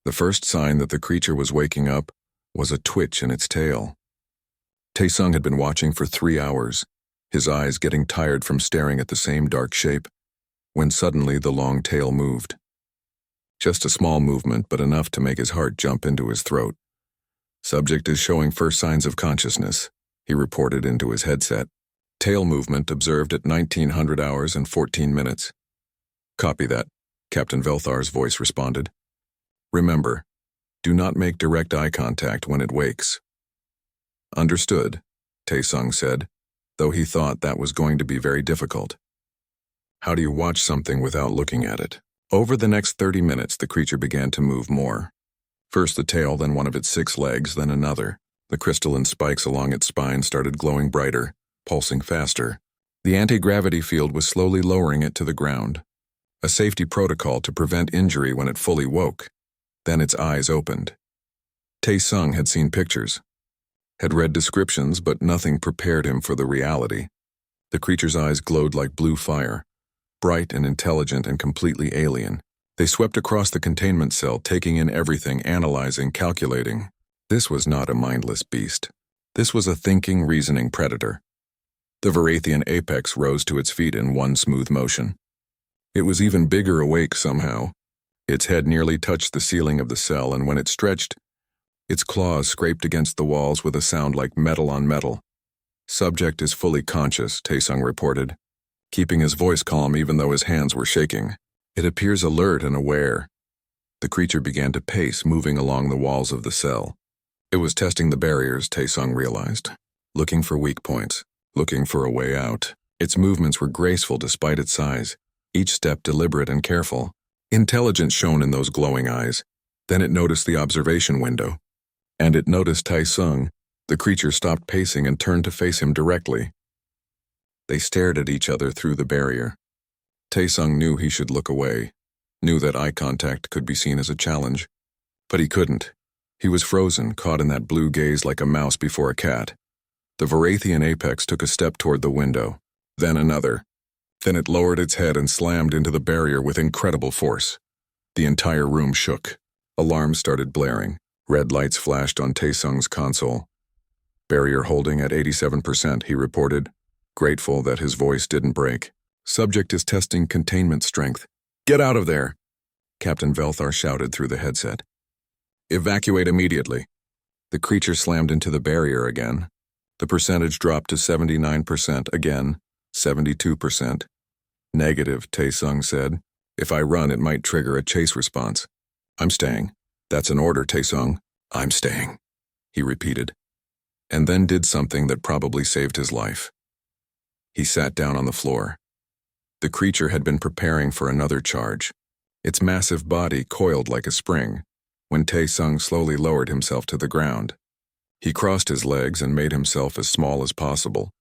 The first sign that the creature was waking up was a twitch in its tail. Tae-sung had been watching for 3 hours, his eyes getting tired from staring at the same dark shape, when suddenly the long tail moved. Just a small movement, but enough to make his heart jump into his throat. "Subject is showing first signs of consciousness," he reported into his headset. "Tail movement observed at 1900 hours and 14 minutes. "Copy that," Captain Velthar's voice responded. "Remember, do not make direct eye contact when it wakes." "Understood," Tae-sung said, though he thought that was going to be very difficult. How do you watch something without looking at it? Over the next 30 minutes, the creature began to move more. First the tail, then one of its 6 legs, then another. The crystalline spikes along its spine started glowing brighter, pulsing faster. The anti-gravity field was slowly lowering it to the ground, a safety protocol to prevent injury when it fully woke. Then its eyes opened. Tae-sung had seen pictures, had read descriptions, but nothing prepared him for the reality. The creature's eyes glowed like blue fire, bright and intelligent and completely alien. They swept across the containment cell, taking in everything, analyzing, calculating. This was not a mindless beast. This was a thinking, reasoning predator. The Varathian apex rose to its feet in one smooth motion. It was even bigger awake somehow. Its head nearly touched the ceiling of the cell, and when it stretched, its claws scraped against the walls with a sound like metal on metal. "Subject is fully conscious," Tae-sung reported, keeping his voice calm even though his hands were shaking. "It appears alert and aware." The creature began to pace, moving along the walls of the cell. It was testing the barriers, Tae-sung realized, looking for weak points, looking for a way out. Its movements were graceful despite its size, each step deliberate and careful. Intelligence shone in those glowing eyes. Then it noticed the observation window. And it noticed Tae-sung. The creature stopped pacing and turned to face him directly. They stared at each other through the barrier. Tae-sung knew he should look away, knew that eye contact could be seen as a challenge. But he couldn't. He was frozen, caught in that blue gaze like a mouse before a cat. The Varathian apex took a step toward the window, then another. Then it lowered its head and slammed into the barrier with incredible force. The entire room shook. Alarms started blaring. Red lights flashed on Tae-sung's console. "Barrier holding at 87%, he reported, grateful that his voice didn't break. "Subject is testing containment strength." "Get out of there!" Captain Velthar shouted through the headset. "Evacuate immediately." The creature slammed into the barrier again. The percentage dropped to 79%, again, 72%. "Negative," Tae-sung said. "If I run, it might trigger a chase response." "I'm staying." "That's an order, Tae-sung." "I'm staying," he repeated, and then did something that probably saved his life. He sat down on the floor. The creature had been preparing for another charge. Its massive body coiled like a spring when Tae-sung slowly lowered himself to the ground. He crossed his legs and made himself as small as possible,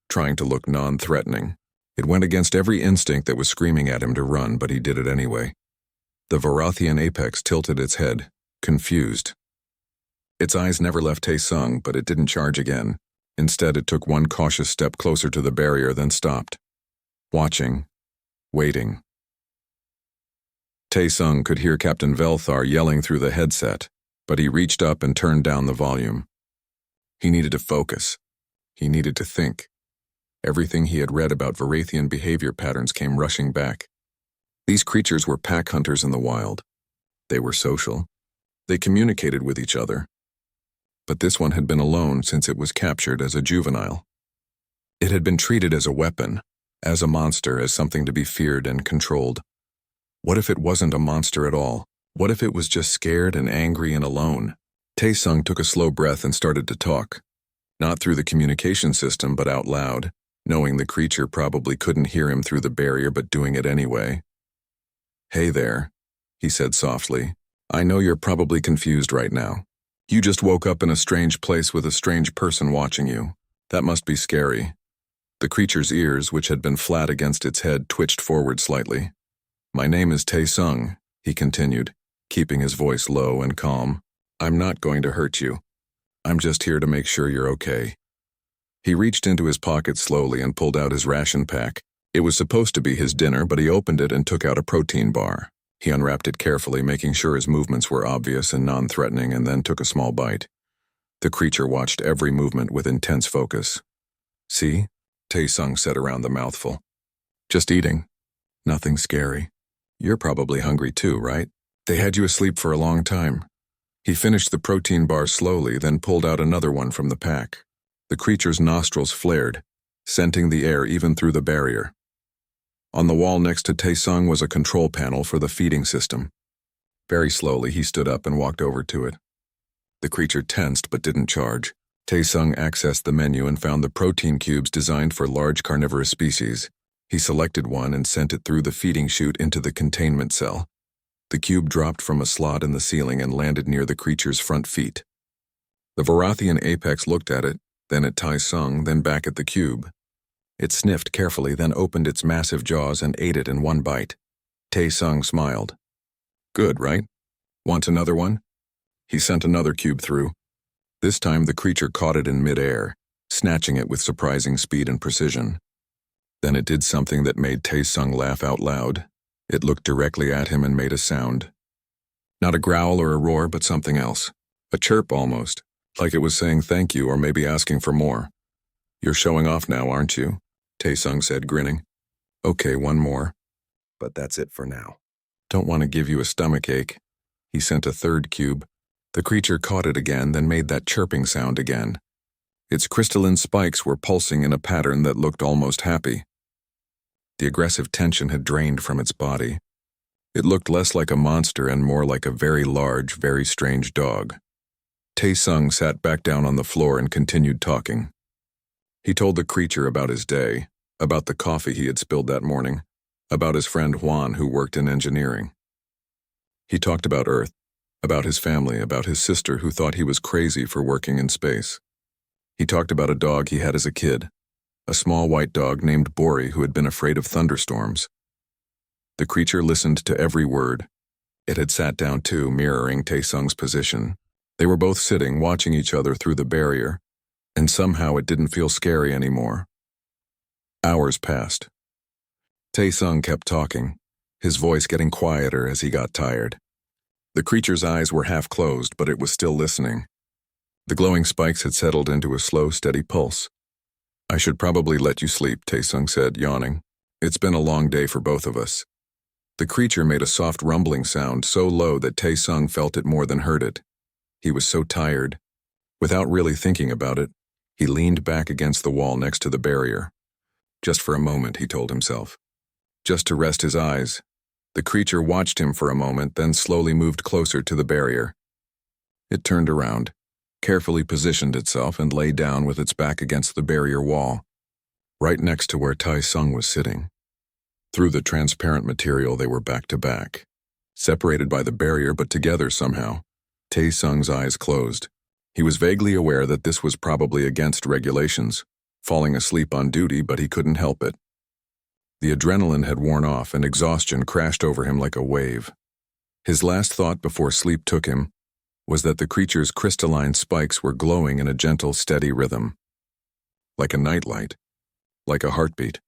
trying to look non-threatening. It went against every instinct that was screaming at him to run, but he did it anyway. The Varathian apex tilted its head, confused. Its eyes never left Tae-sung, but it didn't charge again. Instead, it took one cautious step closer to the barrier, then stopped. Watching. Waiting. Tae-sung could hear Captain Velthar yelling through the headset, but he reached up and turned down the volume. He needed to focus. He needed to think. Everything he had read about Varathian behavior patterns came rushing back. These creatures were pack hunters in the wild. They were social. They communicated with each other. But this one had been alone since it was captured as a juvenile. It had been treated as a weapon, as a monster, as something to be feared and controlled. What if it wasn't a monster at all? What if it was just scared and angry and alone? Tae-sung took a slow breath and started to talk. Not through the communication system, but out loud, knowing the creature probably couldn't hear him through the barrier, but doing it anyway. "Hey there," he said softly. "I know you're probably confused right now. You just woke up in a strange place with a strange person watching you. That must be scary." The creature's ears, which had been flat against its head, twitched forward slightly. "My name is Tae-sung," he continued, keeping his voice low and calm. "I'm not going to hurt you. I'm just here to make sure you're okay." He reached into his pocket slowly and pulled out his ration pack. It was supposed to be his dinner, but he opened it and took out a protein bar. He unwrapped it carefully, making sure his movements were obvious and non-threatening, and then took a small bite. The creature watched every movement with intense focus. "See?" Tae-sung said around the mouthful. "Just eating. Nothing scary. You're probably hungry too, right? They had you asleep for a long time." He finished the protein bar slowly, then pulled out another one from the pack. The creature's nostrils flared, scenting the air even through the barrier. On the wall next to Tae-sung was a control panel for the feeding system. Very slowly, he stood up and walked over to it. The creature tensed but didn't charge. Tae-sung accessed the menu and found the protein cubes designed for large carnivorous species. He selected one and sent it through the feeding chute into the containment cell. The cube dropped from a slot in the ceiling and landed near the creature's front feet. The Varathian apex looked at it, then at Tae-sung, then back at the cube. It sniffed carefully, then opened its massive jaws and ate it in one bite. Tae-sung smiled. "Good, right? Want another one?" He sent another cube through. This time the creature caught it in mid-air, snatching it with surprising speed and precision. Then it did something that made Tae-sung laugh out loud. It looked directly at him and made a sound. Not a growl or a roar, but something else. A chirp almost, like it was saying thank you or maybe asking for more. "You're showing off now, aren't you?" Tae-sung said, grinning. "Okay, one more. But that's it for now. Don't want to give you a stomachache." He sent a third cube. The creature caught it again, then made that chirping sound again. Its crystalline spikes were pulsing in a pattern that looked almost happy. The aggressive tension had drained from its body. It looked less like a monster and more like a very large, very strange dog. Tae-sung sat back down on the floor and continued talking. He told the creature about his day, about the coffee he had spilled that morning, about his friend Juan who worked in engineering. He talked about Earth, about his family, about his sister who thought he was crazy for working in space. He talked about a dog he had as a kid, a small white dog named Bori who had been afraid of thunderstorms. The creature listened to every word. It had sat down too, mirroring Tae-sung's position. They were both sitting, watching each other through the barrier, and somehow it didn't feel scary anymore. Hours passed. Tae-sung kept talking, his voice getting quieter as he got tired. The creature's eyes were half closed, but it was still listening. The glowing spikes had settled into a slow, steady pulse. "I should probably let you sleep," Tae-sung said, yawning. "It's been a long day for both of us." The creature made a soft rumbling sound so low that Tae-sung felt it more than heard it. He was so tired. Without really thinking about it, he leaned back against the wall next to the barrier. Just for a moment, he told himself. Just to rest his eyes. The creature watched him for a moment, then slowly moved closer to the barrier. It turned around, carefully positioned itself, and lay down with its back against the barrier wall, right next to where Tae-sung was sitting. Through the transparent material, they were back to back, separated by the barrier but together somehow. Tae-sung's eyes closed. He was vaguely aware that this was probably against regulations, falling asleep on duty, but he couldn't help it. The adrenaline had worn off and exhaustion crashed over him like a wave. His last thought before sleep took him was that the creature's crystalline spikes were glowing in a gentle, steady rhythm. Like a nightlight, like a heartbeat,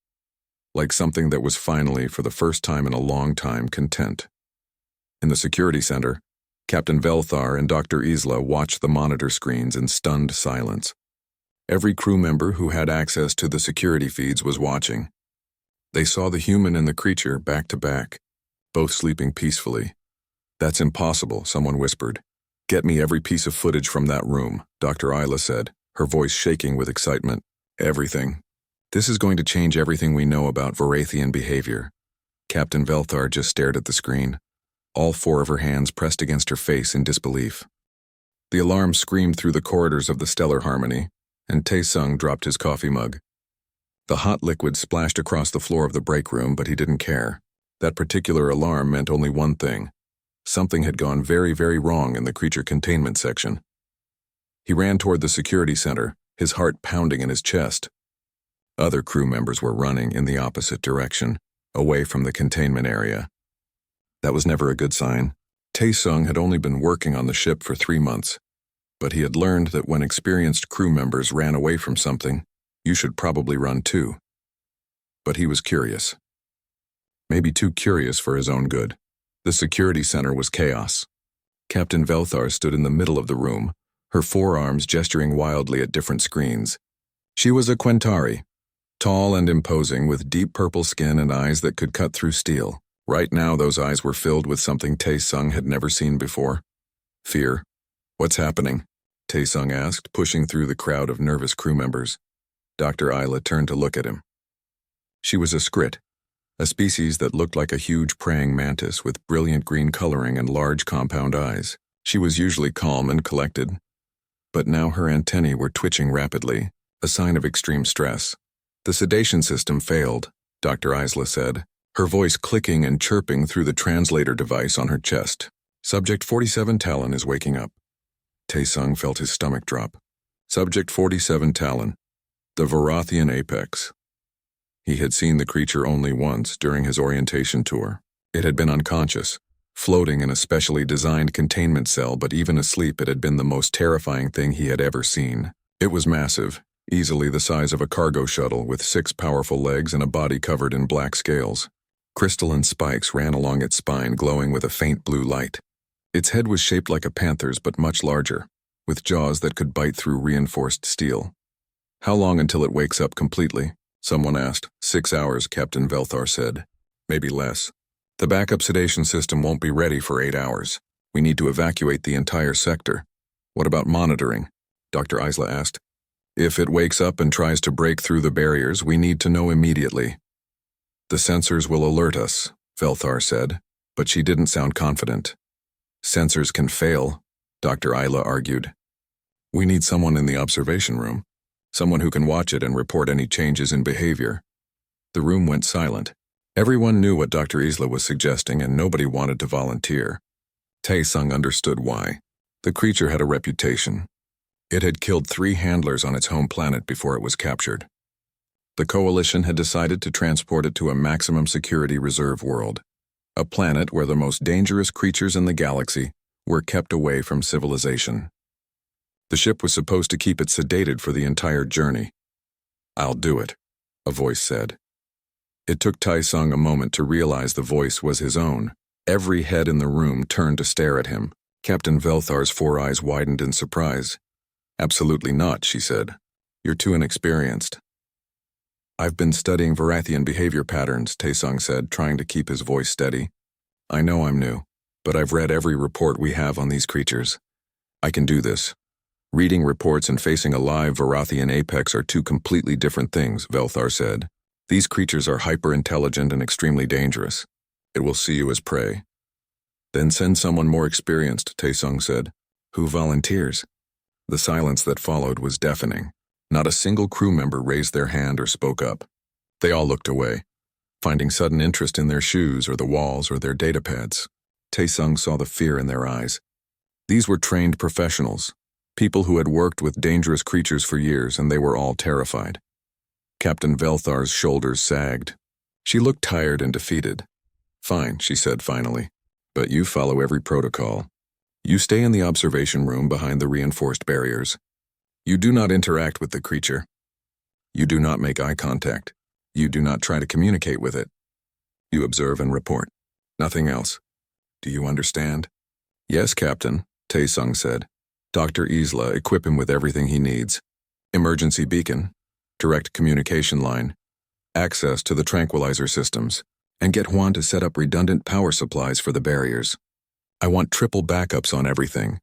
like something that was finally, for the first time in a long time, content. In the security center, Captain Velthar and Dr. Isla watched the monitor screens in stunned silence. Every crew member who had access to the security feeds was watching. They saw the human and the creature back to back, both sleeping peacefully. "That's impossible," someone whispered. "Get me every piece of footage from that room," Dr. Isla said, her voice shaking with excitement. "Everything. This is going to change everything we know about Varathian behavior." Captain Velthar just stared at the screen, all four of her hands pressed against her face in disbelief. The alarm screamed through the corridors of the Stellar Harmony, and Tae-sung dropped his coffee mug. The hot liquid splashed across the floor of the break room, but he didn't care. That particular alarm meant only one thing. Something had gone very, very wrong in the creature containment section. He ran toward the security center, his heart pounding in his chest. Other crew members were running in the opposite direction, away from the containment area. That was never a good sign. Tae-sung had only been working on the ship for 3 months, but he had learned that when experienced crew members ran away from something, you should probably run too. But he was curious. Maybe too curious for his own good. The security center was chaos. Captain Velthar stood in the middle of the room, her forearms gesturing wildly at different screens. She was a Quentari, tall and imposing with deep purple skin and eyes that could cut through steel. Right now those eyes were filled with something Tae-sung had never seen before. Fear. "What's happening?" Tae-sung asked, pushing through the crowd of nervous crew members. Dr. Isla turned to look at him. She was a skrit, a species that looked like a huge praying mantis with brilliant green coloring and large compound eyes. She was usually calm and collected, but now her antennae were twitching rapidly, a sign of extreme stress. "The sedation system failed," Dr. Isla said, her voice clicking and chirping through the translator device on her chest. "Subject 47 Talon is waking up." Tae-sung felt his stomach drop. Subject 47 Talon, the Varathian apex. He had seen the creature only once during his orientation tour. It had been unconscious, floating in a specially designed containment cell, but even asleep it had been the most terrifying thing he had ever seen. It was massive, easily the size of a cargo shuttle with 6 powerful legs and a body covered in black scales. Crystalline spikes ran along its spine, glowing with a faint blue light. Its head was shaped like a panther's but much larger, with jaws that could bite through reinforced steel. "How long until it wakes up completely?" someone asked. 6 hours, Captain Velthar said. "Maybe less. The backup sedation system won't be ready for 8 hours. We need to evacuate the entire sector." "What about monitoring?" Dr. Isla asked. "If it wakes up and tries to break through the barriers, we need to know immediately." "The sensors will alert us," Velthar said, but she didn't sound confident. "Sensors can fail," Dr. Isla argued. "We need someone in the observation room, someone who can watch it and report any changes in behavior." The room went silent. Everyone knew what Dr. Isla was suggesting, and nobody wanted to volunteer. Tae-sung understood why. The creature had a reputation. It had killed 3 handlers on its home planet before it was captured. The Coalition had decided to transport it to a maximum security reserve world, a planet where the most dangerous creatures in the galaxy were kept away from civilization. The ship was supposed to keep it sedated for the entire journey. "I'll do it," a voice said. It took Tae-sung a moment to realize the voice was his own. Every head in the room turned to stare at him. Captain Velthar's 4 eyes widened in surprise. "Absolutely not," she said. "You're too inexperienced." "I've been studying Varathian behavior patterns," Tae-sung said, trying to keep his voice steady. "I know I'm new, but I've read every report we have on these creatures. I can do this." "Reading reports and facing a live Varathian apex are 2 completely different things," Velthar said. "These creatures are hyper-intelligent and extremely dangerous. It will see you as prey." "Then send someone more experienced," Tae-sung said. "Who volunteers?" The silence that followed was deafening. Not a single crew member raised their hand or spoke up. They all looked away, finding sudden interest in their shoes or the walls or their datapads. Tae-sung saw the fear in their eyes. These were trained professionals, people who had worked with dangerous creatures for years, and they were all terrified. Captain Velthar's shoulders sagged. She looked tired and defeated. "Fine," she said finally, "but you follow every protocol. You stay in the observation room behind the reinforced barriers. You do not interact with the creature. You do not make eye contact. You do not try to communicate with it. You observe and report. Nothing else. Do you understand?" "Yes, Captain," Tae-sung said. "Dr. Isla, equip him with everything he needs. Emergency beacon, direct communication line, access to the tranquilizer systems, and get Juan to set up redundant power supplies for the barriers. I want triple backups on everything."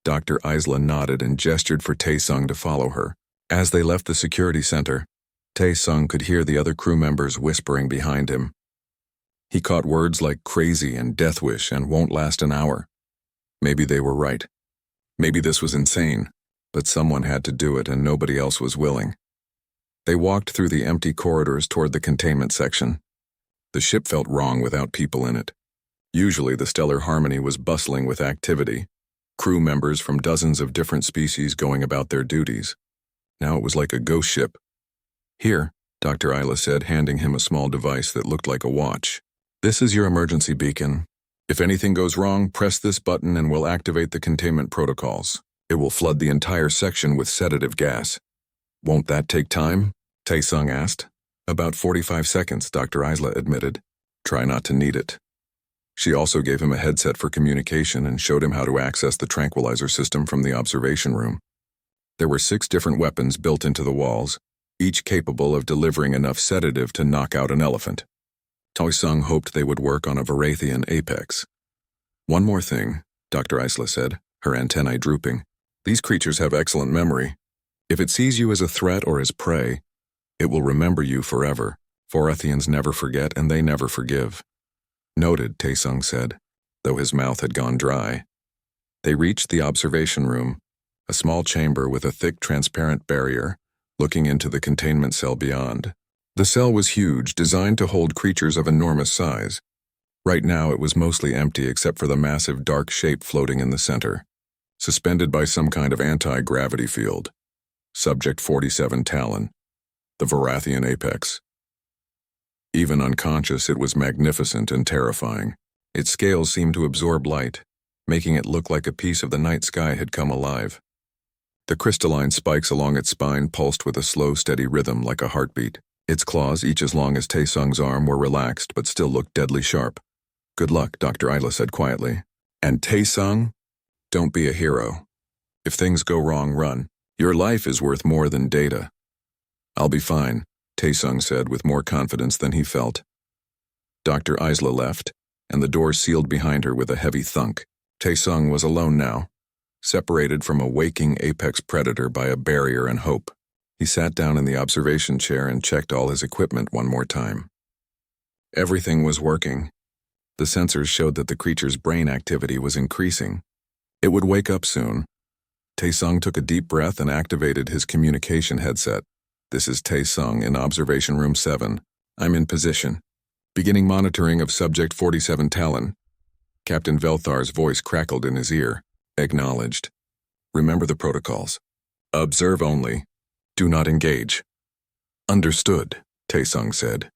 Dr. Isla nodded and gestured for Tae-sung to follow her. As they left the security center, Tae-sung could hear the other crew members whispering behind him. He caught words like crazy and death wish and won't last an hour. Maybe they were right. Maybe this was insane, but someone had to do it and nobody else was willing. They walked through the empty corridors toward the containment section. The ship felt wrong without people in it. Usually the stellar harmony was bustling with activity, crew members from dozens of different species going about their duties. Now it was like a ghost ship. "Here," Dr. Isla said, handing him a small device that looked like a watch. "This is your emergency beacon. If anything goes wrong, press this button and we'll activate the containment protocols. It will flood the entire section with sedative gas." "Won't that take time?" Tae-sung asked. "About 45 seconds, Dr. Isla admitted. Try not to need it." She also gave him a headset for communication and showed him how to access the tranquilizer system from the observation room. There were 6 different weapons built into the walls, each capable of delivering enough sedative to knock out an elephant. Tae-sung hoped they would work on a Varathian apex. "One more thing," Dr. Isla said, her antennae drooping. "These creatures have excellent memory. If it sees you as a threat or as prey, it will remember you forever. Varathians never forget and they never forgive." "Noted," Tae-sung said, though his mouth had gone dry. They reached the observation room, a small chamber with a thick transparent barrier, looking into the containment cell beyond. The cell was huge, designed to hold creatures of enormous size. Right now it was mostly empty except for the massive dark shape floating in the center, suspended by some kind of anti-gravity field. Subject 47 Talon, the Varathian apex. Even unconscious, it was magnificent and terrifying. Its scales seemed to absorb light, making it look like a piece of the night sky had come alive. The crystalline spikes along its spine pulsed with a slow, steady rhythm like a heartbeat. Its claws, each as long as Tae-sung's arm, were relaxed but still looked deadly sharp. "Good luck," Dr. Isla said quietly. "And Tae-sung, don't be a hero. If things go wrong, run. Your life is worth more than data." "I'll be fine," Tae-sung said with more confidence than he felt. Dr. Isla left, and the door sealed behind her with a heavy thunk. Tae-sung was alone now, separated from a waking apex predator by a barrier and hope. He sat down in the observation chair and checked all his equipment one more time. Everything was working. The sensors showed that the creature's brain activity was increasing. It would wake up soon. Tae-sung took a deep breath and activated his communication headset. "This is Tae-sung in Observation Room 7. I'm in position. Beginning monitoring of Subject 47 Talon." Captain Velthar's voice crackled in his ear. "Acknowledged. Remember the protocols. Observe only. Do not engage." "Understood," Tae-sung said.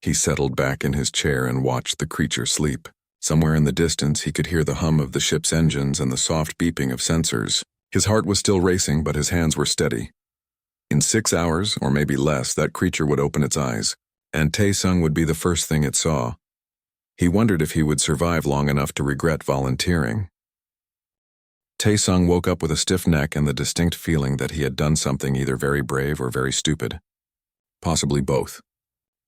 He settled back in his chair and watched the creature sleep. Somewhere in the distance he could hear the hum of the ship's engines and the soft beeping of sensors. His heart was still racing, but his hands were steady. In 6 hours, or maybe less, that creature would open its eyes, and Tae-sung would be the first thing it saw. He wondered if he would survive long enough to regret volunteering. Tae-sung woke up with a stiff neck and the distinct feeling that he had done something either very brave or very stupid. Possibly both.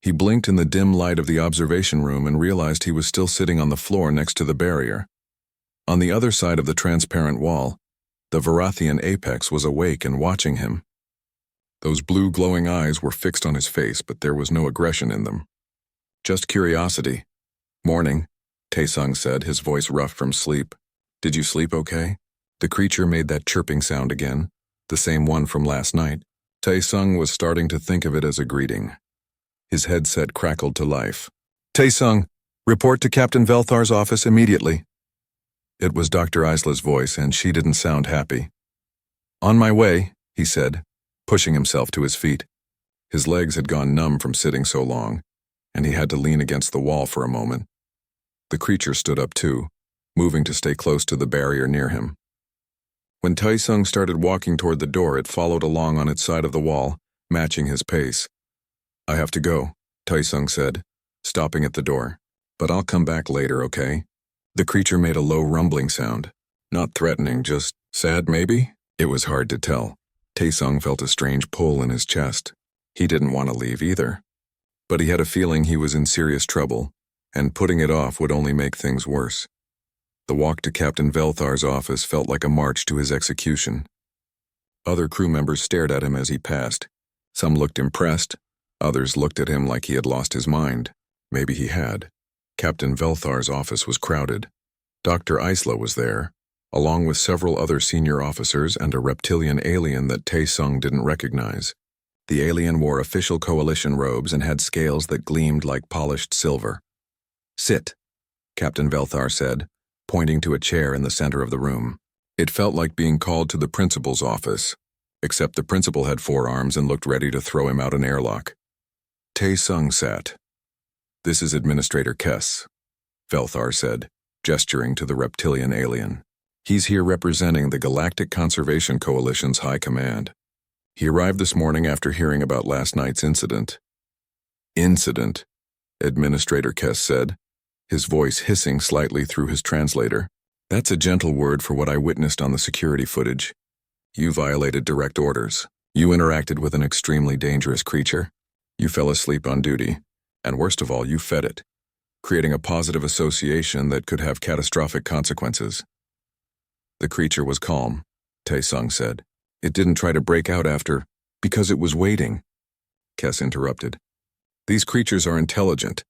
He blinked in the dim light of the observation room and realized he was still sitting on the floor next to the barrier. On the other side of the transparent wall, the Varathian apex was awake and watching him. Those blue glowing eyes were fixed on his face, but there was no aggression in them. Just curiosity. "Morning," Tae-sung said, his voice rough from sleep. "Did you sleep okay?" The creature made that chirping sound again, the same one from last night. Tae-sung was starting to think of it as a greeting. His headset crackled to life. "Tae-sung, report to Captain Velthar's office immediately." It was Dr. Isla's voice, and she didn't sound happy. "On my way," he said, pushing himself to his feet. His legs had gone numb from sitting so long, and he had to lean against the wall for a moment. The creature stood up too, moving to stay close to the barrier near him. When Tae-sung started walking toward the door, it followed along on its side of the wall, matching his pace. "I have to go," Tae-sung said, stopping at the door. "But I'll come back later, okay?" The creature made a low rumbling sound. Not threatening, just sad maybe? It was hard to tell. Tae-sung felt a strange pull in his chest. He didn't want to leave either. But he had a feeling he was in serious trouble, and putting it off would only make things worse. The walk to Captain Velthar's office felt like a march to his execution. Other crew members stared at him as he passed. Some looked impressed, others looked at him like he had lost his mind. Maybe he had. Captain Velthar's office was crowded. Dr. Isla was there, along with several other senior officers and a reptilian alien that Tae-sung didn't recognize. The alien wore official coalition robes and had scales that gleamed like polished silver. "Sit," Captain Velthar said, pointing to a chair in the center of the room. It felt like being called to the principal's office, except the principal had 4 arms and looked ready to throw him out an airlock. Tae-sung sat. "This is Administrator Kess," Velthar said, gesturing to the reptilian alien. "He's here representing the Galactic Conservation Coalition's High Command. He arrived this morning after hearing about last night's incident." "Incident," Administrator Kess said. his voice hissing slightly through his translator. That's a gentle word for what I witnessed on the security footage. You violated direct orders. You interacted with an extremely dangerous creature. You fell asleep on duty. And worst of all, you fed it, creating a positive association that could have catastrophic consequences. The creature was calm, Tae-sung said. It didn't try to break out because it was waiting. Kes interrupted. These creatures are intelligent.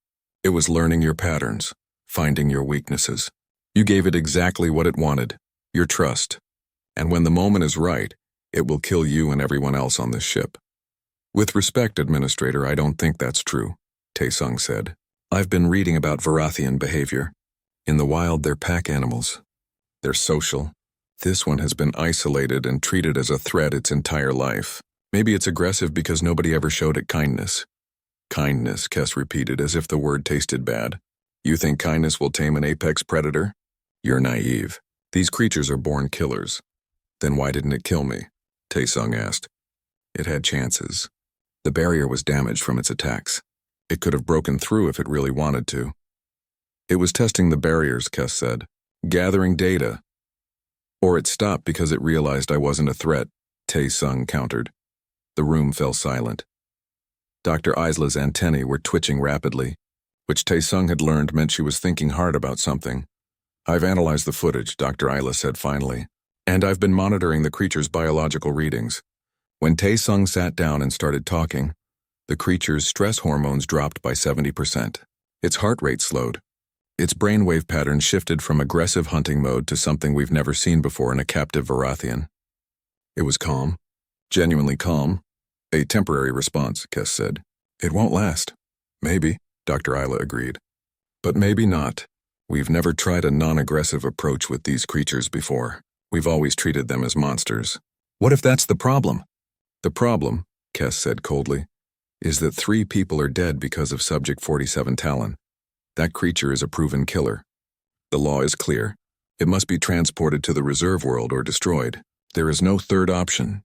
It was learning your patterns, finding your weaknesses. You gave it exactly what it wanted, your trust. And when the moment is right, it will kill you and everyone else on this ship. With respect, Administrator, I don't think that's true, Tae-sung said. I've been reading about Varathian behavior. In the wild, they're pack animals. They're social. This one has been isolated and treated as a threat its entire life. Maybe it's aggressive because nobody ever showed it kindness. Kindness, Kes repeated as if the word tasted bad. You think kindness will tame an apex predator? You're naive. These creatures are born killers. Then why didn't it kill me? Tae-sung asked. It had chances. The barrier was damaged from its attacks. It could have broken through if it really wanted to. It was testing the barriers, Kes said. Gathering data. Or it stopped because it realized I wasn't a threat, Tae-sung countered. The room fell silent. Dr. Isla's antennae were twitching rapidly, which Tae-sung had learned meant she was thinking hard about something. I've analyzed the footage, Dr. Isla said finally, and I've been monitoring the creature's biological readings. When Tae-sung sat down and started talking, the creature's stress hormones dropped by 70%. Its heart rate slowed. Its brainwave pattern shifted from aggressive hunting mode to something we've never seen before in a captive Varathian. It was calm, genuinely calm. A temporary response, Kes said. It won't last. Maybe, Dr. Isla agreed. But maybe not. We've never tried a non-aggressive approach with these creatures before. We've always treated them as monsters. What if that's the problem? The problem, Kes said coldly, is that 3 people are dead because of Subject 47 Talon. That creature is a proven killer. The law is clear. It must be transported to the reserve world or destroyed. There is no third option.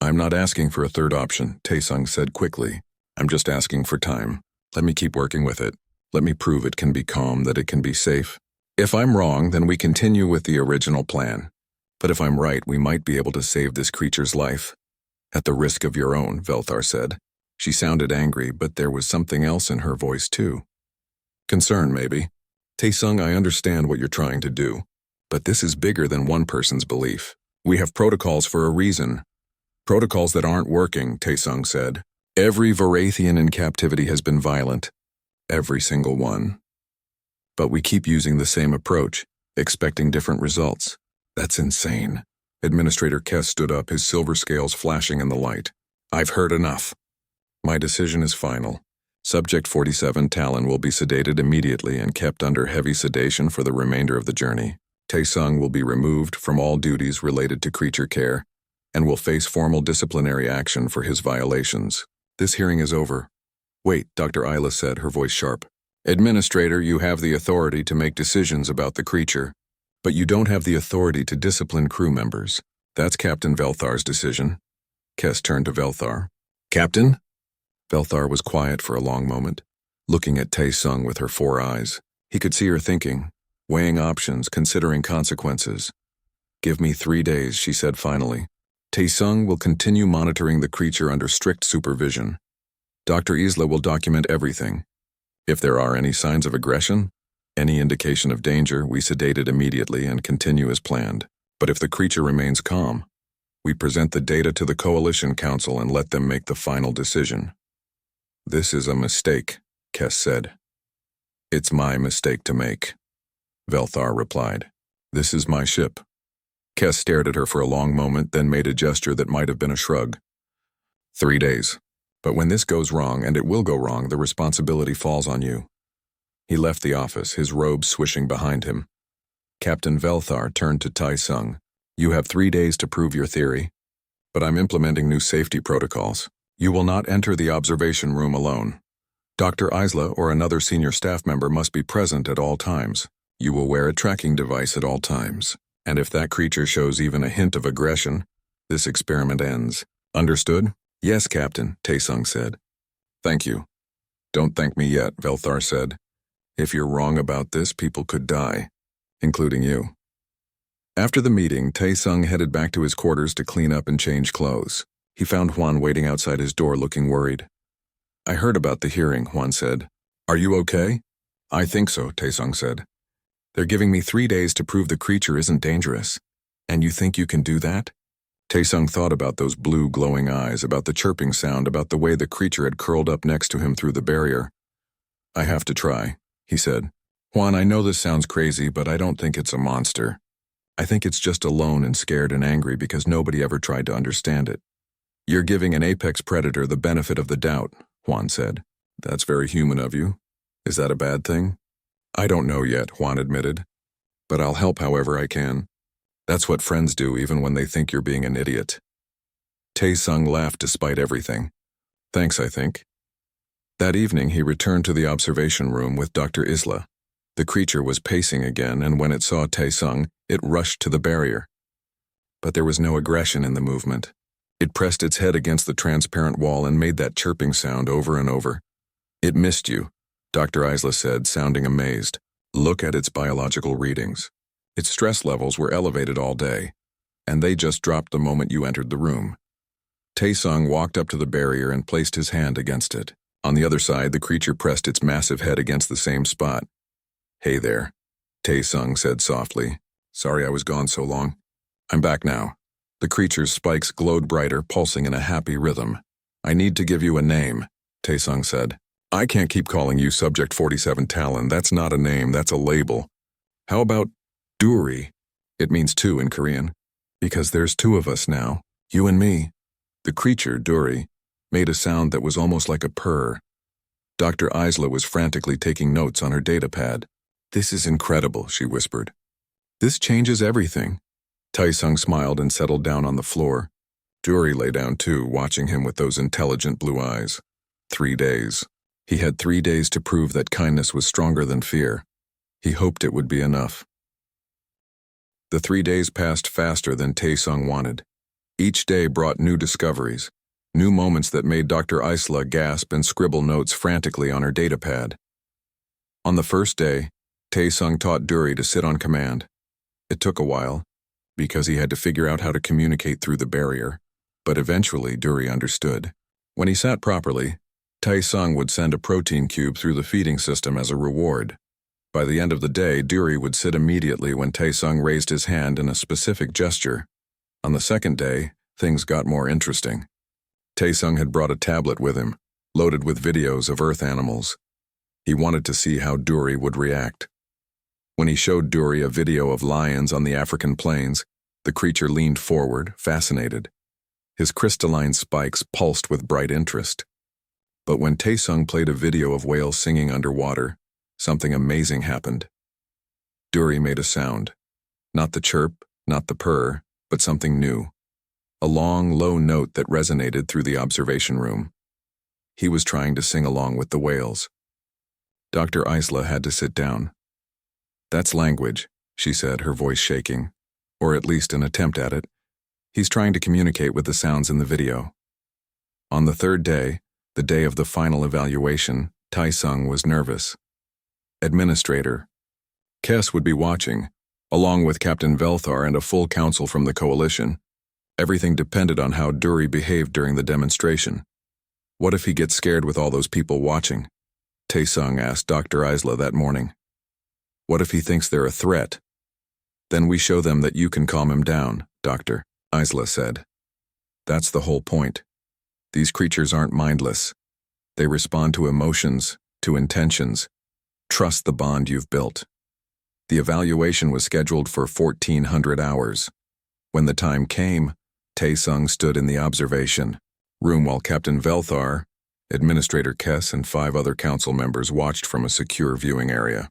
I'm not asking for a third option, Tae-sung said quickly. I'm just asking for time. Let me keep working with it. Let me prove it can be calm, that it can be safe. If I'm wrong, then we continue with the original plan. But if I'm right, we might be able to save this creature's life. At the risk of your own, Velthar said. She sounded angry, but there was something else in her voice too. Concern, maybe. Tae-sung, I understand what you're trying to do. But this is bigger than one person's belief. We have protocols for a reason. Protocols that aren't working, Tae-sung said. Every Varathian in captivity has been violent. Every single one. But we keep using the same approach, expecting different results. That's insane. Administrator Kes stood up, his silver scales flashing in the light. I've heard enough. My decision is final. Subject 47 Talon will be sedated immediately and kept under heavy sedation for the remainder of the journey. Tae-sung will be removed from all duties related to creature care and will face formal disciplinary action for his violations. This hearing is over. Wait, Dr. Isla said, her voice sharp. Administrator, you have the authority to make decisions about the creature, but you don't have the authority to discipline crew members. That's Captain Velthar's decision. Kes turned to Velthar. Captain? Velthar was quiet for a long moment, looking at Tae-sung with her 4 eyes. He could see her thinking, weighing options, considering consequences. Give me 3 days, she said finally. Tae-sung will continue monitoring the creature under strict supervision. Dr. Isla will document everything. If there are any signs of aggression, any indication of danger, we sedate it immediately and continue as planned. But if the creature remains calm, we present the data to the Coalition Council and let them make the final decision. This is a mistake, Kes said. It's my mistake to make, Velthar replied. This is my ship. Kes stared at her for a long moment, then made a gesture that might have been a shrug. 3 days. But when this goes wrong, and it will go wrong, the responsibility falls on you. He left the office, his robe swishing behind him. Captain Velthar turned to Tae-sung. You have 3 days to prove your theory, but I'm implementing new safety protocols. You will not enter the observation room alone. Dr. Isla or another senior staff member must be present at all times. You will wear a tracking device at all times. And if that creature shows even a hint of aggression, this experiment ends. Understood? Yes, Captain, Tae-sung said. Thank you. Don't thank me yet, Velthar said. If you're wrong about this, people could die, including you. After the meeting, Tae-sung headed back to his quarters to clean up and change clothes. He found Juan waiting outside his door looking worried. I heard about the hearing, Juan said. Are you okay? I think so, Tae-sung said. They're giving me 3 days to prove the creature isn't dangerous. And you think you can do that? Tae-sung thought about those blue glowing eyes, about the chirping sound, about the way the creature had curled up next to him through the barrier. I have to try, he said. Juan, I know this sounds crazy, but I don't think it's a monster. I think it's just alone and scared and angry because nobody ever tried to understand it. You're giving an apex predator the benefit of the doubt, Juan said. That's very human of you. Is that a bad thing? I don't know yet, Juan admitted. But I'll help however I can. That's what friends do even when they think you're being an idiot. Tae-sung laughed despite everything. Thanks, I think. That evening he returned to the observation room with Dr. Isla. The creature was pacing again, and when it saw Tae-sung, it rushed to the barrier. But there was no aggression in the movement. It pressed its head against the transparent wall and made that chirping sound over and over. It missed you, Dr. Isla said, sounding amazed. Look at its biological readings. Its stress levels were elevated all day, and they just dropped the moment you entered the room. Tae-sung walked up to the barrier and placed his hand against it. On the other side, the creature pressed its massive head against the same spot. Hey there, Tae-sung said softly. Sorry I was gone so long. I'm back now. The creature's spikes glowed brighter, pulsing in a happy rhythm. I need to give you a name, Tae-sung said. I can't keep calling you Subject 47 Talon. That's not a name, that's a label. How about Duri? It means two in Korean. Because there's two of us now, you and me. The creature, Duri, made a sound that was almost like a purr. Dr. Isla was frantically taking notes on her datapad. This is incredible, she whispered. This changes everything. Tae-sung smiled and settled down on the floor. Duri lay down too, watching him with those intelligent blue eyes. 3 days. He had 3 days to prove that kindness was stronger than fear. He hoped it would be enough. The 3 days passed faster than Tae-sung wanted. Each day brought new discoveries, new moments that made Dr. Isla gasp and scribble notes frantically on her datapad. On the first day, Tae-sung taught Duri to sit on command. It took a while, because he had to figure out how to communicate through the barrier, but eventually Duri understood. When he sat properly, Tae-sung would send a protein cube through the feeding system as a reward. By the end of the day, Duri would sit immediately when Tae-sung raised his hand in a specific gesture. On the second day, things got more interesting. Tae-sung had brought a tablet with him, loaded with videos of Earth animals. He wanted to see how Duri would react. When he showed Duri a video of lions on the African plains, the creature leaned forward, fascinated. His crystalline spikes pulsed with bright interest. But when Tae-sung played a video of whales singing underwater, something amazing happened. Duri made a sound. Not the chirp, not the purr, but something new. A long, low note that resonated through the observation room. He was trying to sing along with the whales. Dr. Isla had to sit down. That's language, she said, her voice shaking. Or at least an attempt at it. He's trying to communicate with the sounds in the video. On the third day, the day of the final evaluation, Tae-sung was nervous. Administrator Kess would be watching, along with Captain Velthar and a full council from the coalition. Everything depended on how Duri behaved during the demonstration. What if he gets scared with all those people watching? Tae-sung asked Dr. Isla that morning. What if he thinks they're a threat? Then we show them that you can calm him down, Dr. Isla said. That's the whole point. These creatures aren't mindless. They respond to emotions, to intentions. Trust the bond you've built. The evaluation was scheduled for 1400 hours. When the time came, Tae-sung stood in the observation room while Captain Velthar, Administrator Kess, and 5 other council members watched from a secure viewing area.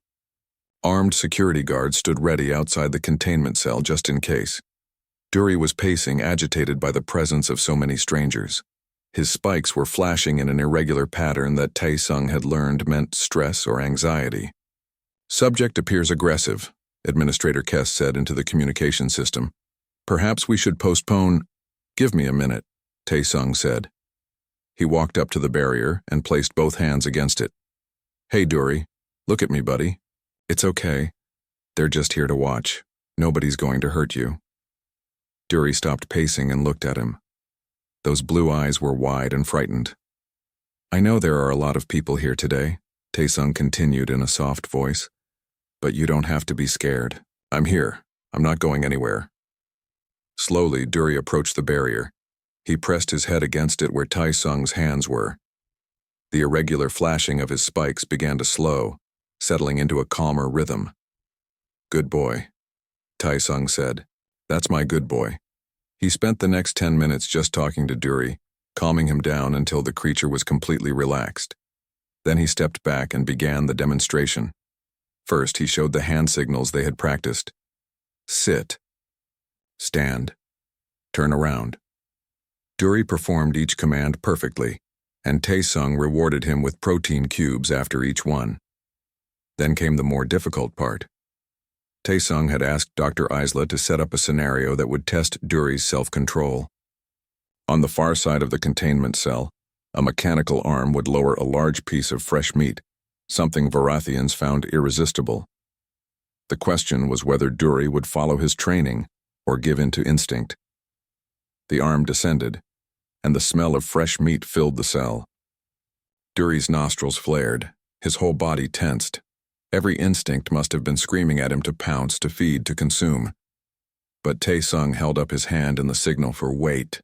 Armed security guards stood ready outside the containment cell just in case. Duri was pacing, agitated by the presence of so many strangers. His spikes were flashing in an irregular pattern that Tae-sung had learned meant stress or anxiety. Subject appears aggressive, Administrator Kess said into the communication system. Perhaps we should postpone. Give me a minute, Tae-sung said. He walked up to the barrier and placed both hands against it. Hey, Duri, Look at me, buddy. It's okay. They're just here to watch. Nobody's going to hurt you. Dury stopped pacing and looked at him. Those blue eyes were wide and frightened. I know there are a lot of people here today, Taesung continued in a soft voice. But you don't have to be scared. I'm here. I'm not going anywhere. Slowly, Dury approached the barrier. He pressed his head against it where Taesung's hands were. The irregular flashing of his spikes began to slow, settling into a calmer rhythm. Good boy, Taesung said. That's my good boy. He spent the next 10 minutes just talking to Dury, calming him down until the creature was completely relaxed. Then he stepped back and began the demonstration. First, he showed the hand signals they had practiced. Sit. Stand. Turn around. Dury performed each command perfectly, and Taesung rewarded him with protein cubes after each one. Then came the more difficult part. Taesung had asked Dr. Isla to set up a scenario that would test Dury's self-control. On the far side of the containment cell, a mechanical arm would lower a large piece of fresh meat, something Varathians found irresistible. The question was whether Dury would follow his training or give in to instinct. The arm descended, and the smell of fresh meat filled the cell. Dury's nostrils flared, his whole body tensed. Every instinct must have been screaming at him to pounce, to feed, to consume. But Taesung held up his hand in the signal for wait.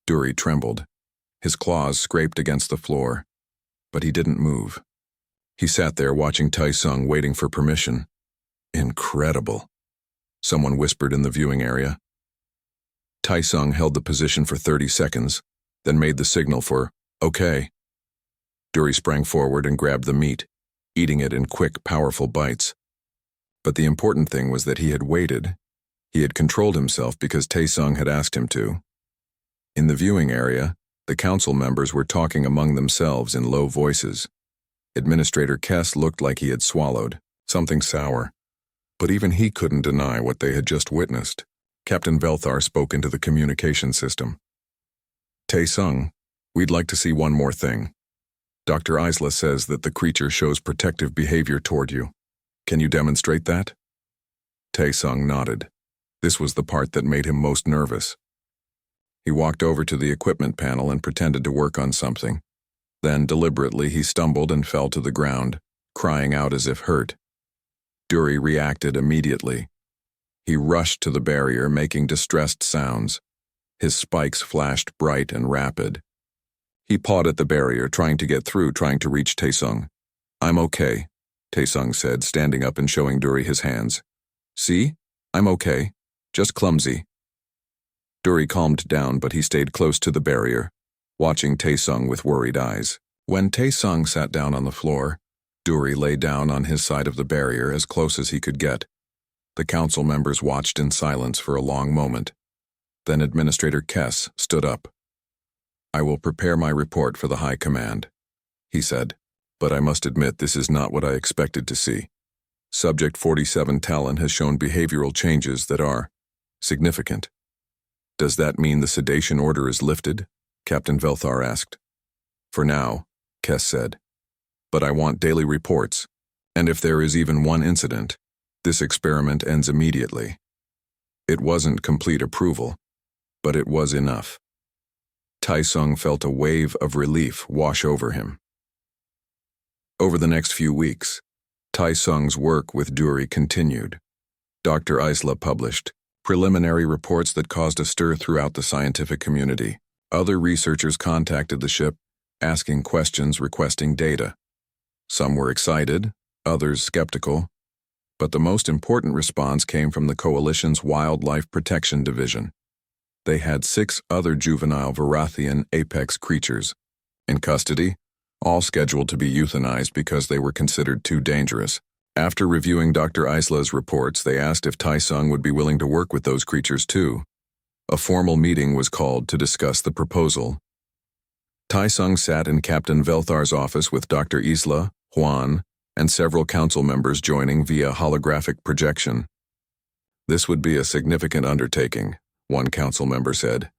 Dury trembled. His claws scraped against the floor, but he didn't move. He sat there watching Taesung, waiting for permission. Incredible, someone whispered in the viewing area. Taesung held the position for 30 seconds, then made the signal for okay. Dury sprang forward and grabbed the meat, eating it in quick, powerful bites. But the important thing was that he had waited. He had controlled himself because Taesung had asked him to. In the viewing area, the council members were talking among themselves in low voices. Administrator Kess looked like he had swallowed something sour. But even he couldn't deny what they had just witnessed. Captain Velthar spoke into the communication system. Taesung, we'd like to see one more thing. Dr. Isla says that the creature shows protective behavior toward you. Can you demonstrate that? Taesung nodded. This was the part that made him most nervous. He walked over to the equipment panel and pretended to work on something. Then, deliberately, he stumbled and fell to the ground, crying out as if hurt. Dury reacted immediately. He rushed to the barrier, making distressed sounds. His spikes flashed bright and rapid. He pawed at the barrier, trying to get through, trying to reach Taesung. I'm okay, Taesung said, standing up and showing Dury his hands. See? I'm okay. Just clumsy. Dury calmed down, but he stayed close to the barrier, watching Taesung with worried eyes. When Taesung sat down on the floor, Dury lay down on his side of the barrier as close as he could get. The council members watched in silence for a long moment. Then Administrator Kess stood up. I will prepare my report for the High Command, he said, but I must admit this is not what I expected to see. Subject 47 Talon has shown behavioral changes that are significant. Does that mean the sedation order is lifted? Captain Velthar asked. For now, Kess said. But I want daily reports, and if there is even one incident, this experiment ends immediately. It wasn't complete approval, but it was enough. Taesung felt a wave of relief wash over him. Over the next few weeks, Taesung's work with Dury continued. Dr. Isla published preliminary reports that caused a stir throughout the scientific community. Other researchers contacted the ship, asking questions, requesting data. Some were excited, others skeptical, but the most important response came from the Coalition's Wildlife Protection Division. They had 6 other juvenile Varathian apex creatures in custody, all scheduled to be euthanized because they were considered too dangerous. After reviewing Dr. Isla's reports, they asked if Taesung would be willing to work with those creatures too. A formal meeting was called to discuss the proposal. Taesung sat in Captain Velthar's office with Dr. Isla, Juan, and several council members joining via holographic projection. This would be a significant undertaking, one council member said.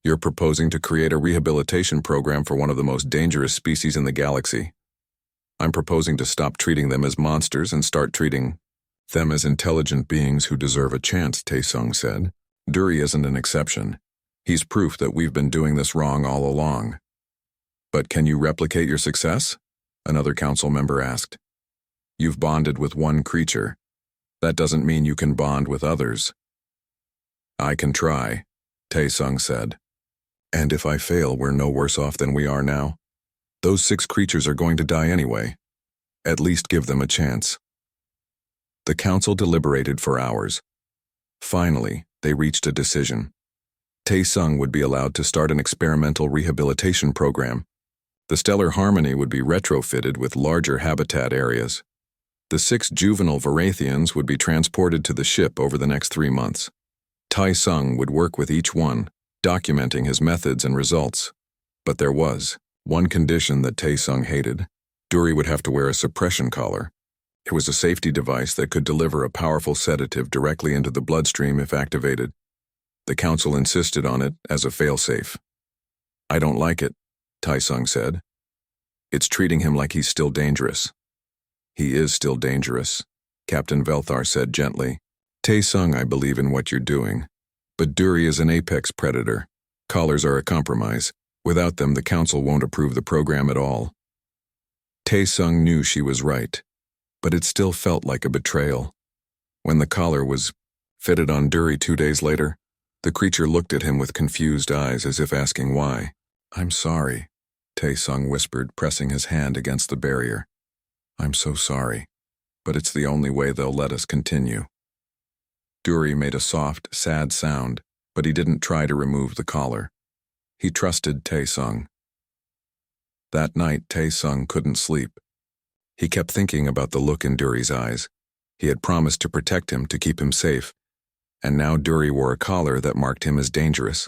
You're proposing to create a rehabilitation program for one of the most dangerous species in the galaxy. I'm proposing to stop treating them as monsters and start treating them as intelligent beings who deserve a chance, Taesung said. Duri isn't an exception. He's proof that we've been doing this wrong all along. But can you replicate your success? Another council member asked. You've bonded with one creature. That doesn't mean you can bond with others. I can try, Taesung said. And if I fail, we're no worse off than we are now. Those 6 creatures are going to die anyway. At least give them a chance. The council deliberated for hours. Finally, they reached a decision. Taesung would be allowed to start an experimental rehabilitation program. The Stellar Harmony would be retrofitted with larger habitat areas. The 6 juvenile Varathians would be transported to the ship over the next 3 months. Taesung would work with each one, documenting his methods and results. But there was one condition that Taesung hated. Duri would have to wear a suppression collar. It was a safety device that could deliver a powerful sedative directly into the bloodstream if activated. The council insisted on it as a failsafe. I don't like it, Taesung said. It's treating him like he's still dangerous. He is still dangerous, Captain Velthar said gently. Taesung, I believe in what you're doing. But Duri is an apex predator. Collars are a compromise. Without them, the council won't approve the program at all. Taesung knew she was right, but it still felt like a betrayal. When the collar was fitted on Duri 2 days later, the creature looked at him with confused eyes as if asking why. I'm sorry, Taesung whispered, pressing his hand against the barrier. I'm so sorry, but it's the only way they'll let us continue. Duri made a soft, sad sound, but he didn't try to remove the collar. He trusted Taesung. That night, Taesung couldn't sleep. He kept thinking about the look in Duri's eyes. He had promised to protect him, to keep him safe, and now Duri wore a collar that marked him as dangerous.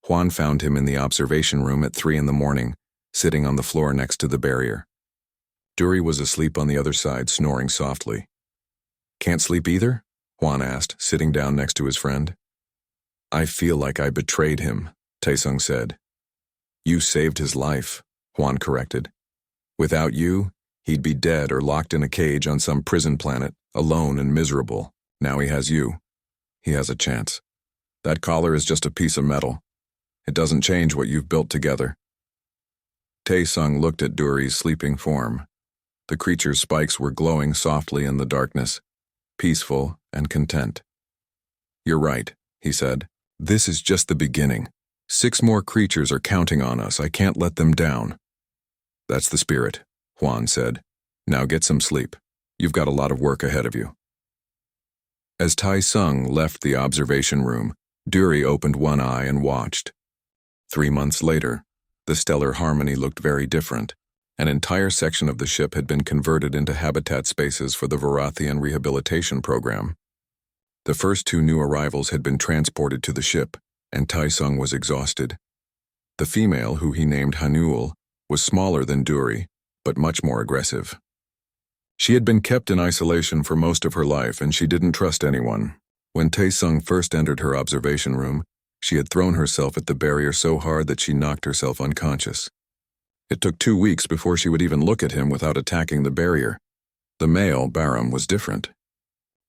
Juan found him in the observation room at 3 a.m, sitting on the floor next to the barrier. Duri was asleep on the other side, snoring softly. Can't sleep either? Juan asked, sitting down next to his friend. I feel like I betrayed him, Taesung said. You saved his life, Juan corrected. Without you, he'd be dead or locked in a cage on some prison planet, alone and miserable. Now he has you. He has a chance. That collar is just a piece of metal. It doesn't change what you've built together. Taesung looked at Duri's sleeping form. The creature's spikes were glowing softly in the darkness, peaceful and content. You're right, he said. This is just the beginning. 6 more creatures are counting on us. I can't let them down. That's the spirit, Juan said. Now get some sleep. You've got a lot of work ahead of you. As Taesung left the observation room, Duri opened one eye and watched. 3 months later, the Stellar Harmony looked very different. An entire section of the ship had been converted into habitat spaces for the Varathian rehabilitation program. The first 2 new arrivals had been transported to the ship, and Taesung was exhausted. The female, who he named Hanul, was smaller than Duri, but much more aggressive. She had been kept in isolation for most of her life, and she didn't trust anyone. When Taesung first entered her observation room, she had thrown herself at the barrier so hard that she knocked herself unconscious. It took 2 weeks before she would even look at him without attacking the barrier. The male, Baram, was different.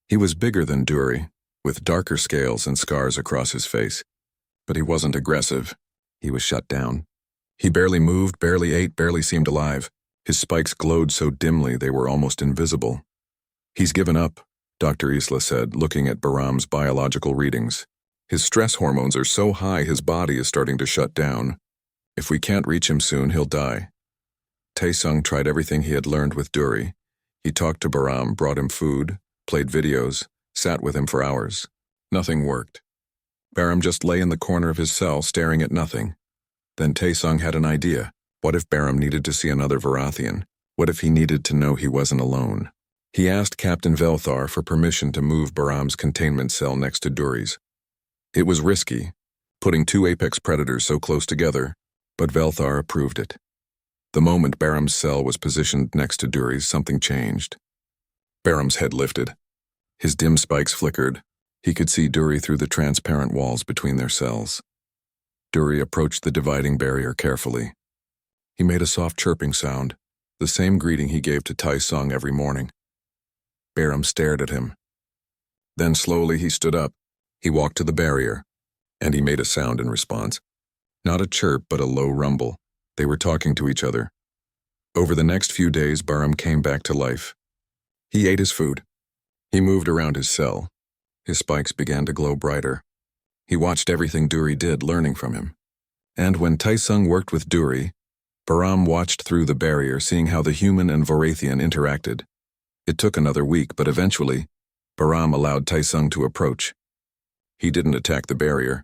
He was bigger than Duri, with darker scales and scars across his face. But he wasn't aggressive. He was shut down. He barely moved, barely ate, barely seemed alive. His spikes glowed so dimly they were almost invisible. He's given up, Dr. Isla said, looking at Baram's biological readings. His stress hormones are so high his body is starting to shut down. If we can't reach him soon, he'll die. Taesung tried everything he had learned with Duri. He talked to Baram, brought him food, played videos, sat with him for hours. Nothing worked. Baram just lay in the corner of his cell staring at nothing. Then Taesung had an idea. What if Baram needed to see another Varathian? What if he needed to know he wasn't alone? He asked Captain Velthar for permission to move Baram's containment cell next to Duri's. It was risky, putting 2 apex predators so close together, but Velthar approved it. The moment Baram's cell was positioned next to Duri's, something changed. Baram's head lifted. His dim spikes flickered. He could see Duri through the transparent walls between their cells. Duri approached the dividing barrier carefully. He made a soft chirping sound, the same greeting he gave to Tai Sung every morning. Barum stared at him. Then slowly he stood up. He walked to the barrier, and he made a sound in response. Not a chirp, but a low rumble. They were talking to each other. Over the next few days, Barum came back to life. He ate his food. He moved around his cell. His spikes began to glow brighter. He watched everything Duri did, learning from him. And when Tai Sung worked with Duri, Barum watched through the barrier, seeing how the human and Vorathian interacted. It took another week, but eventually, Barum allowed Tai Sung to approach. He didn't attack the barrier.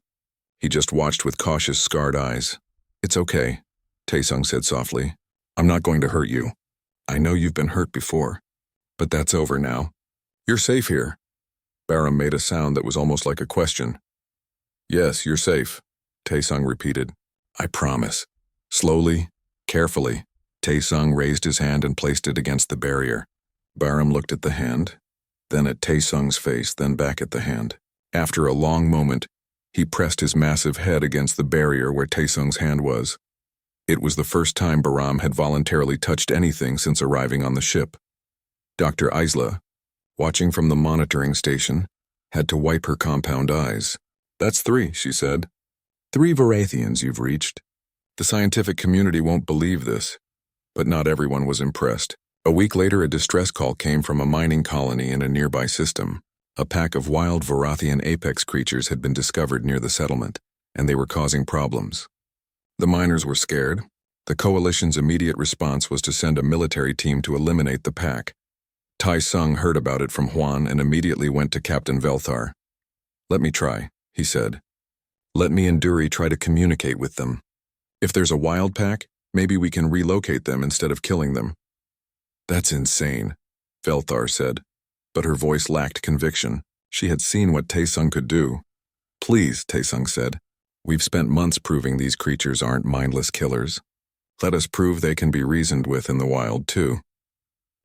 He just watched with cautious, scarred eyes. "It's okay," Tai Sung said softly. "I'm not going to hurt you. I know you've been hurt before, but that's over now. You're safe here." Barum made a sound that was almost like a question. "Yes, you're safe," Tai Sung repeated. "I promise." Slowly, carefully, Tai Sung raised his hand and placed it against the barrier. Barum looked at the hand, then at Tai Sung's face, then back at the hand. After a long moment, he pressed his massive head against the barrier where Tai Sung's hand was. It was the first time Barum had voluntarily touched anything since arriving on the ship. Dr. Isla, watching from the monitoring station, had to wipe her compound eyes. "That's 3, she said. 3 Vorathians you've reached. The scientific community won't believe this." But not everyone was impressed. A week later, a distress call came from a mining colony in a nearby system. A pack of wild Vorathian apex creatures had been discovered near the settlement, and they were causing problems. The miners were scared. The coalition's immediate response was to send a military team to eliminate the pack. Tai Sung heard about it from Huan and immediately went to Captain Velthar. "Let me try," he said. "Let me and Duri try to communicate with them. If there's a wild pack, maybe we can relocate them instead of killing them." "That's insane," Velthar said, but her voice lacked conviction. She had seen what Tai Sung could do. "Please," Tai Sung said. "We've spent months proving these creatures aren't mindless killers. Let us prove they can be reasoned with in the wild, too."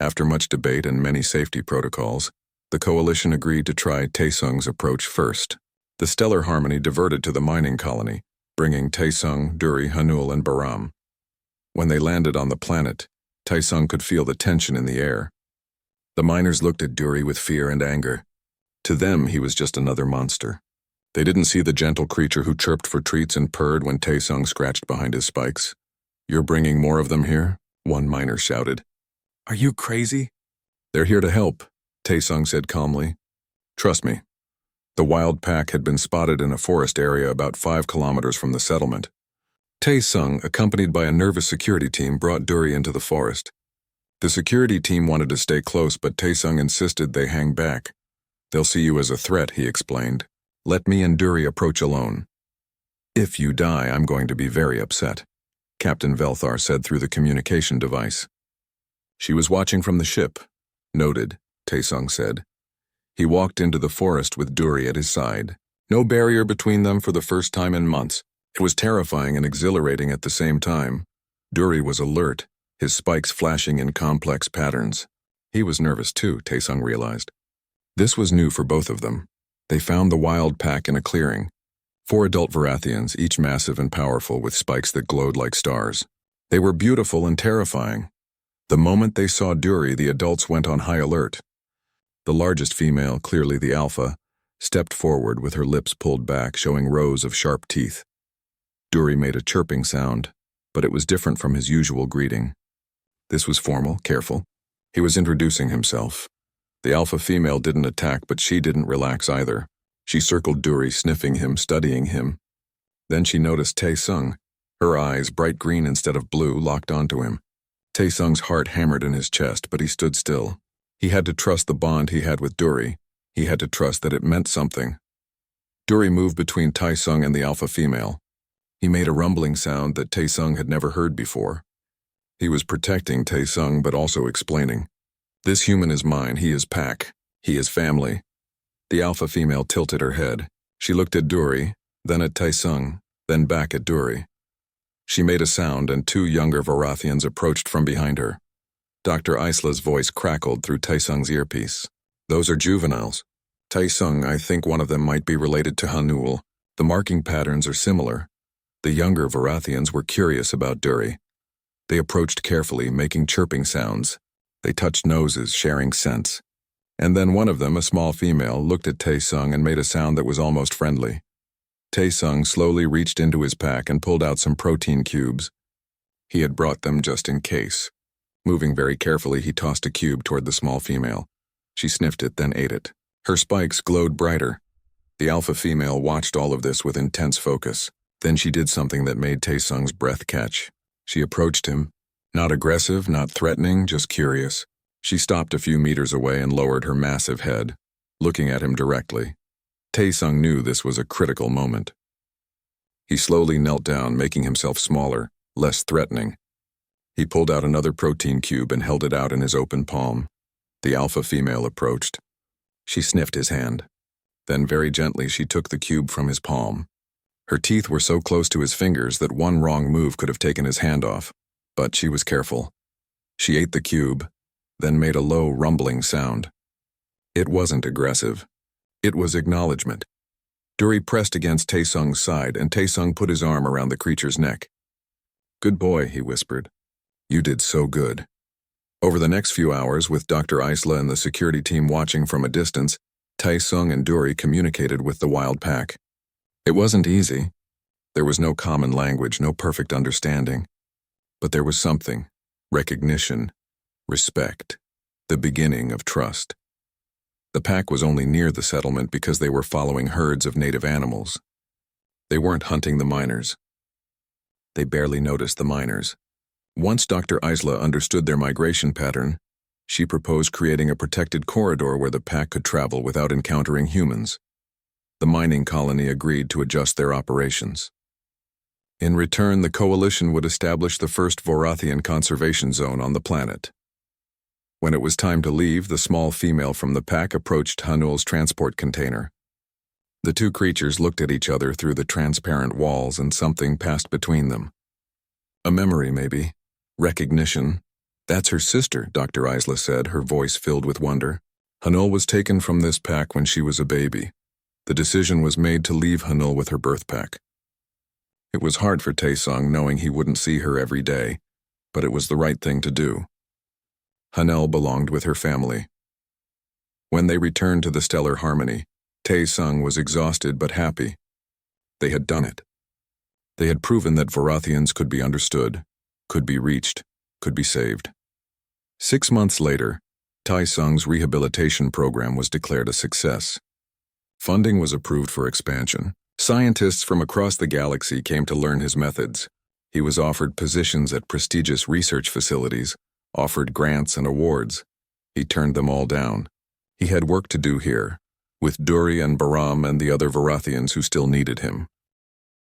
After much debate and many safety protocols, the coalition agreed to try Tai Sung's approach first. The stellar harmony diverted to the mining colony, bringing Tai Sung, Duri, Hanul, and Barum. When they landed on the planet, Tai Sung could feel the tension in the air. The miners looked at Duri with fear and anger. To them, he was just another monster. They didn't see the gentle creature who chirped for treats and purred when Tai Sung scratched behind his spikes. "You're bringing more of them here?" one miner shouted. "Are you crazy?" "They're here to help," Tai Sung said calmly. "Trust me." The wild pack had been spotted in a forest area about 5 kilometers from the settlement. Tai Sung, accompanied by a nervous security team, brought Duri into the forest. The security team wanted to stay close, but Tai Sung insisted they hang back. "They'll see you as a threat," he explained. "Let me and Duri approach alone." "If you die, I'm going to be very upset," Captain Velthar said through the communication device. "She was watching from the ship." "Noted," Tai Sung said. He walked into the forest with Duri at his side. No barrier between them for the first time in months. It was terrifying and exhilarating at the same time. Duri was alert, his spikes flashing in complex patterns. He was nervous too, Tai Sung realized. This was new for both of them. They found the wild pack in a clearing. 4 adult Vorathians, each massive and powerful, with spikes that glowed like stars. They were beautiful and terrifying. The moment they saw Duri, the adults went on high alert. The largest female, clearly the alpha, stepped forward with her lips pulled back, showing rows of sharp teeth. Duri made a chirping sound, but it was different from his usual greeting. This was formal, careful. He was introducing himself. The alpha female didn't attack, but she didn't relax either. She circled Duri, sniffing him, studying him. Then she noticed Tai Sung. Her eyes, bright green instead of blue, locked onto him. Tai Sung's heart hammered in his chest, but he stood still. He had to trust the bond he had with Duri. He had to trust that it meant something. Duri moved between Tai Sung and the alpha female. He made a rumbling sound that Tai Sung had never heard before. He was protecting Tai Sung, but also explaining. "This human is mine, he is pack. He is family." The alpha female tilted her head. She looked at Duri, then at Tai Sung, then back at Duri. She made a sound, and 2 younger Vorathians approached from behind her. Dr. Isla's voice crackled through Tai Sung's earpiece. "Those are juveniles. Tai Sung, I think one of them might be related to Hanul. The marking patterns are similar." The younger Vorathians were curious about Duri. They approached carefully, making chirping sounds. They touched noses, sharing scents. And then one of them, a small female, looked at Tae-sung and made a sound that was almost friendly. Tae-sung slowly reached into his pack and pulled out some protein cubes. He had brought them just in case. Moving very carefully, he tossed a cube toward the small female. She sniffed it, then ate it. Her spikes glowed brighter. The alpha female watched all of this with intense focus. Then she did something that made Tae-sung's breath catch. She approached him. Not aggressive, not threatening, just curious. She stopped a few meters away and lowered her massive head, looking at him directly. Tae-sung knew this was a critical moment. He slowly knelt down, making himself smaller, less threatening. He pulled out another protein cube and held it out in his open palm. The alpha female approached. She sniffed his hand. Then very gently she took the cube from his palm. Her teeth were so close to his fingers that one wrong move could have taken his hand off, but she was careful. She ate the cube, then made a low, rumbling sound. It wasn't aggressive. It was acknowledgement. Duri pressed against Tae-sung's side, and Tae-sung put his arm around the creature's neck. "Good boy," he whispered. "You did so good." Over the next few hours, with Dr. Isla and the security team watching from a distance, Tae-sung and Duri communicated with the wild pack. It wasn't easy. There was no common language, no perfect understanding. But there was something: recognition, respect, the beginning of trust. The pack was only near the settlement because they were following herds of native animals. They weren't hunting the miners. They barely noticed the miners. Once Dr. Isla understood their migration pattern, she proposed creating a protected corridor where the pack could travel without encountering humans. The mining colony agreed to adjust their operations. In return, the coalition would establish the first Vorathian conservation zone on the planet. When it was time to leave, the small female from the pack approached Hanul's transport container. The two creatures looked at each other through the transparent walls, and something passed between them. A memory, maybe. Recognition. "That's her sister," Dr. Isla said, her voice filled with wonder. "Hanul was taken from this pack when she was a baby. The decision was made to leave Hanul with her birth pack." It was hard for Tae-sung, knowing he wouldn't see her every day, but it was the right thing to do. Hanul belonged with her family. When they returned to the stellar harmony, Tae-sung was exhausted but happy. They had done it. They had proven that Vorathians could be understood, could be reached, could be saved. 6 months later, Tae-sung's rehabilitation program was declared a success. Funding was approved for expansion. Scientists from across the galaxy came to learn his methods. He was offered positions at prestigious research facilities, offered grants and awards. He turned them all down. He had work to do here, with Duri and Baram and the other Vorathians who still needed him.